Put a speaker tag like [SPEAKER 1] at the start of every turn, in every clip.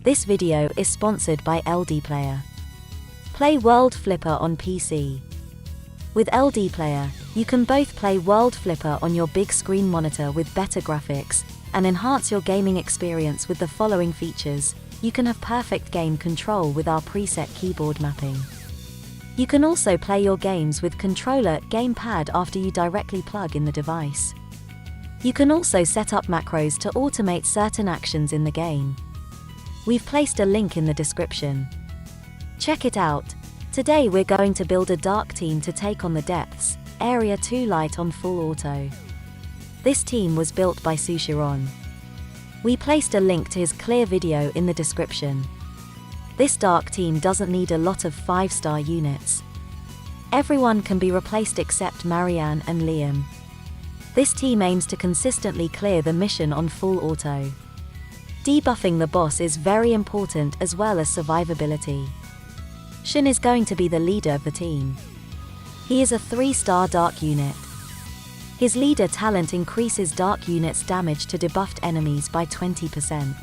[SPEAKER 1] This video is sponsored by LD Player. Play World Flipper on PC. With LD Player, you can both play World Flipper on your big screen monitor with better graphics, and enhance your gaming experience with the following features. You can have perfect game control with our preset keyboard mapping. You can also play your games with controller gamepad after you directly plug in the device. You can also set up macros to automate certain actions in the game. We've placed a link in the description. Check it out. Today we're going to build a dark team to take on the depths, Area 2 Light on full auto. This team was built by Veron. We placed a link to his clear video in the description. This dark team doesn't need a lot of 5-star units. Everyone can be replaced except Marianne and Liane. This team aims to consistently clear the mission on full auto. Debuffing the boss is very important as well as survivability. Shin is going to be the leader of the team. He is a 3-star dark unit. His leader talent increases dark units' damage to debuffed enemies by 20%.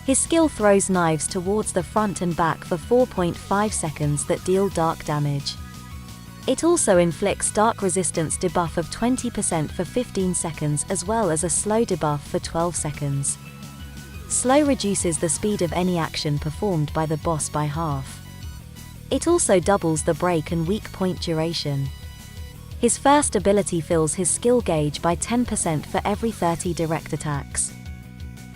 [SPEAKER 1] His skill throws knives towards the front and back for 4.5 seconds that deal dark damage. It also inflicts dark resistance debuff of 20% for 15 seconds as well as a slow debuff for 12 seconds. Slow reduces the speed of any action performed by the boss by half. It also doubles the break and weak point duration. His first ability fills his skill gauge by 10% for every 30 direct attacks.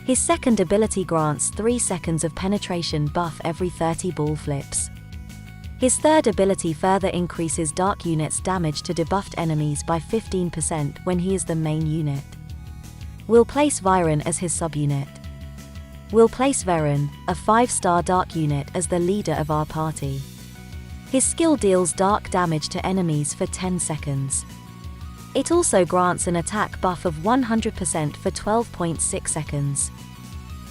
[SPEAKER 1] His second ability grants 3 seconds of penetration buff every 30 ball flips. His third ability further increases dark units' damage to debuffed enemies by 15% when he is the main unit. We'll place Veron as his subunit. We'll place Veron, a 5-star dark unit, as the leader of our party. His skill deals dark damage to enemies for 10 seconds. It also grants an attack buff of 100% for 12.6 seconds.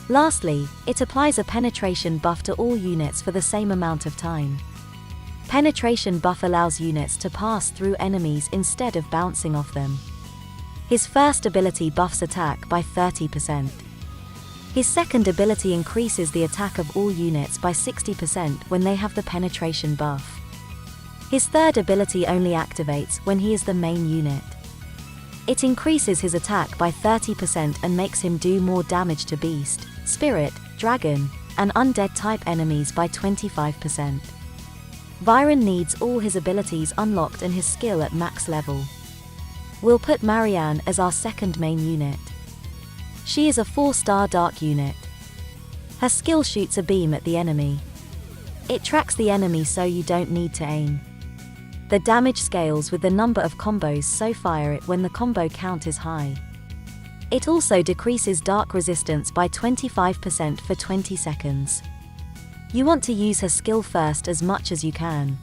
[SPEAKER 1] Lastly, it applies a penetration buff to all units for the same amount of time. Penetration buff allows units to pass through enemies instead of bouncing off them. His first ability buffs attack by 30%. His second ability increases the attack of all units by 60% when they have the penetration buff. His third ability only activates when he is the main unit. It increases his attack by 30% and makes him do more damage to beast, spirit, dragon, and undead type enemies by 25%. Veron needs all his abilities unlocked and his skill at max level. We'll put Marianne as our second main unit. She is a 4-star dark unit. Her skill shoots a beam at the enemy. It tracks the enemy so you don't need to aim. The damage scales with the number of combos, so fire it when the combo count is high. It also decreases dark resistance by 25% for 20 seconds. You want to use her skill first as much as you can.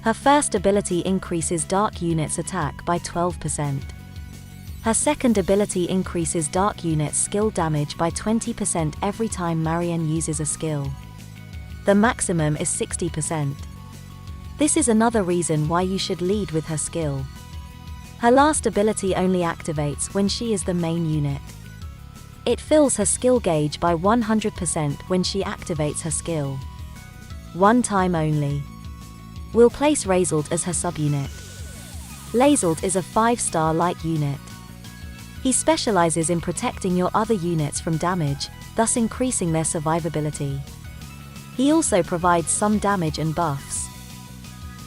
[SPEAKER 1] Her first ability increases dark units' attack by 12%. Her second ability increases dark units' skill damage by 20% every time Marianne uses a skill. The maximum is 60%. This is another reason why you should lead with her skill. Her last ability only activates when she is the main unit. It fills her skill gauge by 100% when she activates her skill. One time only. We'll place Raiselt as her subunit. Raiselt is a 5-star light unit. He specializes in protecting your other units from damage, thus increasing their survivability. He also provides some damage and buffs.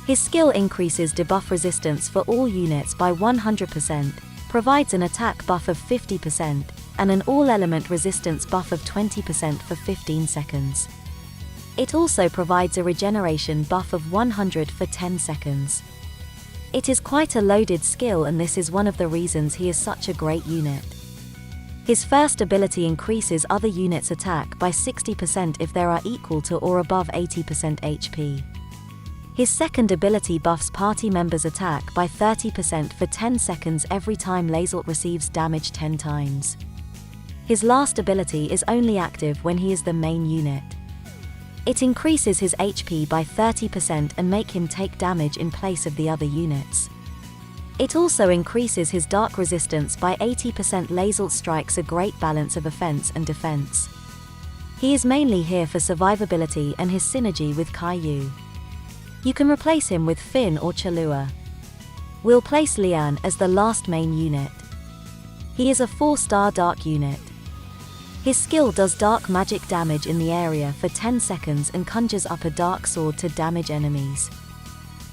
[SPEAKER 1] His skill increases debuff resistance for all units by 100%, provides an attack buff of 50%, and an all-element resistance buff of 20% for 15 seconds. It also provides a regeneration buff of 100 for 10 seconds. It is quite a loaded skill, and this is one of the reasons he is such a great unit. His first ability increases other units' attack by 60% if they are equal to or above 80% HP. His second ability buffs party members' attack by 30% for 10 seconds every time Raiselt receives damage 10 times. His last ability is only active when he is the main unit. It increases his HP by 30% and make him take damage in place of the other units. It also increases his dark resistance by 80%. Raiselt strikes a great balance of offense and defense. He is mainly here for survivability and his synergy with Caillou. You can replace him with Finn or 𝐶𝐿UA. We'll place Liane as the last main unit. He is a 4-star dark unit. His skill does dark magic damage in the area for 10 seconds and conjures up a dark sword to damage enemies.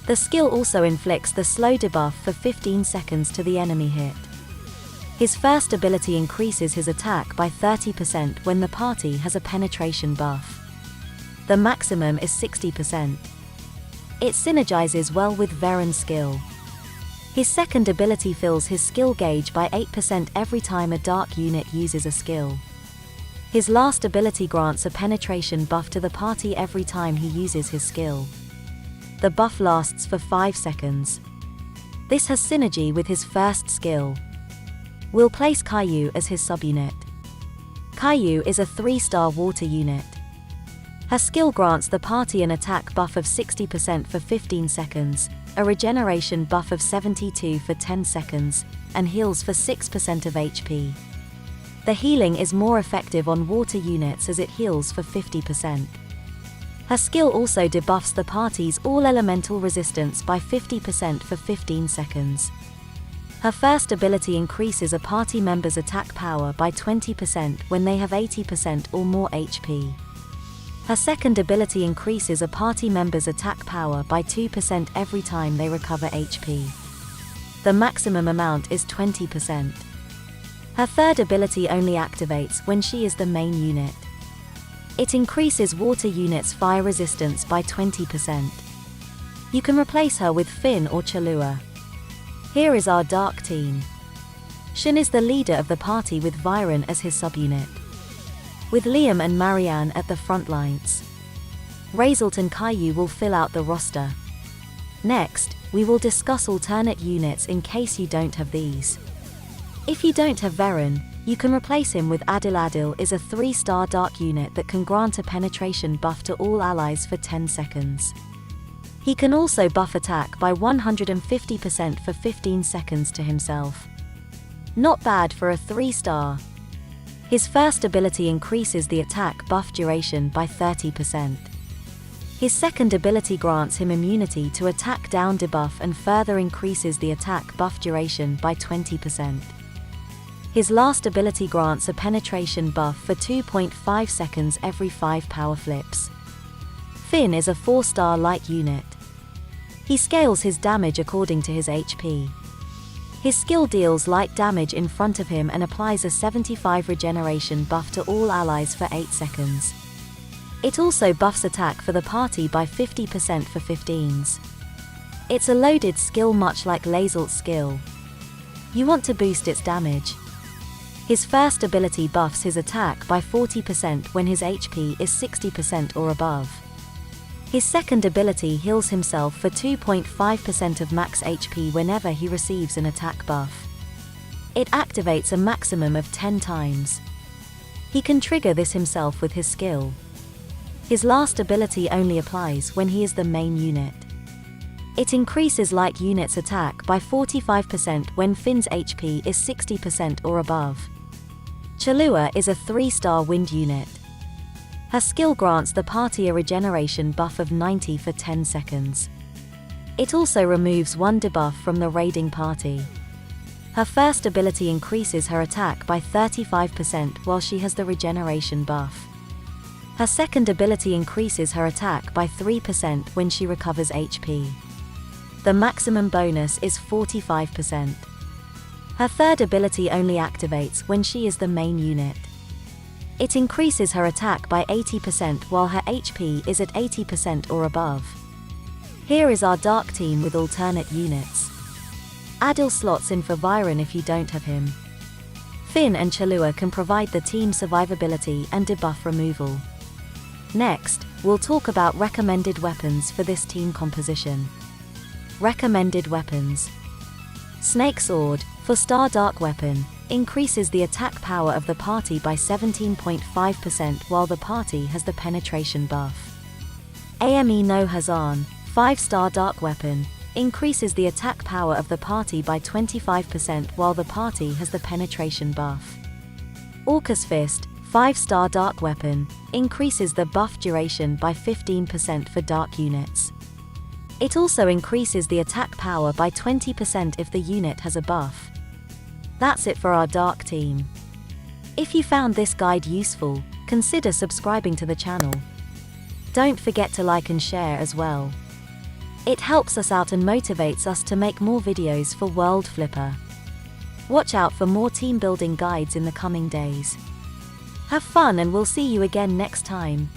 [SPEAKER 1] The skill also inflicts the slow debuff for 15 seconds to the enemy hit. His first ability increases his attack by 30% when the party has a penetration buff. The maximum is 60%. It synergizes well with Veron's skill. His second ability fills his skill gauge by 8% every time a dark unit uses a skill. His last ability grants a penetration buff to the party every time he uses his skill. The buff lasts for 5 seconds. This has synergy with his first skill. We'll place Caillou as his subunit. Caillou is a 3-star water unit. Her skill grants the party an attack buff of 60% for 15 seconds, a regeneration buff of 72 for 10 seconds, and heals for 6% of HP. The healing is more effective on water units as it heals for 50%. Her skill also debuffs the party's all-elemental resistance by 50% for 15 seconds. Her first ability increases a party member's attack power by 20% when they have 80% or more HP. Her second ability increases a party member's attack power by 2% every time they recover HP. The maximum amount is 20%. Her third ability only activates when she is the main unit. It increases water units' fire resistance by 20%. You can replace her with Finn or 𝐶𝐿UA. Here is our dark team. Shin is the leader of the party with Byron as his subunit, with Liam and Marianne at the front lines. Raiselt and Caillou will fill out the roster. Next, we will discuss alternate units in case you don't have these. If you don't have Veron, you can replace him with Adil. Adil is a 3-star dark unit that can grant a penetration buff to all allies for 10 seconds. He can also buff attack by 150% for 15 seconds to himself. Not bad for a 3-star. His first ability increases the attack buff duration by 30%. His second ability grants him immunity to attack down debuff and further increases the attack buff duration by 20%. His last ability grants a penetration buff for 2.5 seconds every 5 power flips. Finn is a 4-star light unit. He scales his damage according to his HP. His skill deals light damage in front of him and applies a 75 regeneration buff to all allies for 8 seconds. It also buffs attack for the party by 50% for 15s. It's a loaded skill much like Raiselt's skill. You want to boost its damage. His first ability buffs his attack by 40% when his HP is 60% or above. His second ability heals himself for 2.5% of max HP whenever he receives an attack buff. It activates a maximum of 10 times. He can trigger this himself with his skill. His last ability only applies when he is the main unit. It increases light units' attack by 45% when Finn's HP is 60% or above. 𝐶𝐿UA is a 3-star wind unit. Her skill grants the party a regeneration buff of 90 for 10 seconds. It also removes one debuff from the raiding party. Her first ability increases her attack by 35% while she has the regeneration buff. Her second ability increases her attack by 3% when she recovers HP. The maximum bonus is 45%. Her third ability only activates when she is the main unit. It increases her attack by 80% while her HP is at 80% or above. Here is our dark team with alternate units. Adil slots in for Byron if you don't have him. Finn and 𝐶𝐿UA can provide the team survivability and debuff removal. Next, we'll talk about recommended weapons for this team composition. Recommended weapons. Snake Sword, 4-star dark weapon, increases the attack power of the party by 17.5% while the party has the penetration buff. AME no Hazan, 5-star dark weapon, increases the attack power of the party by 25% while the party has the penetration buff. Orcus Fist, 5-star dark weapon, increases the buff duration by 15% for dark units. It also increases the attack power by 20% if the unit has a buff. That's it for our dark team. If you found this guide useful, consider subscribing to the channel. Don't forget to like and share as well. It helps us out and motivates us to make more videos for World Flipper. Watch out for more team building guides in the coming days. Have fun and we'll see you again next time.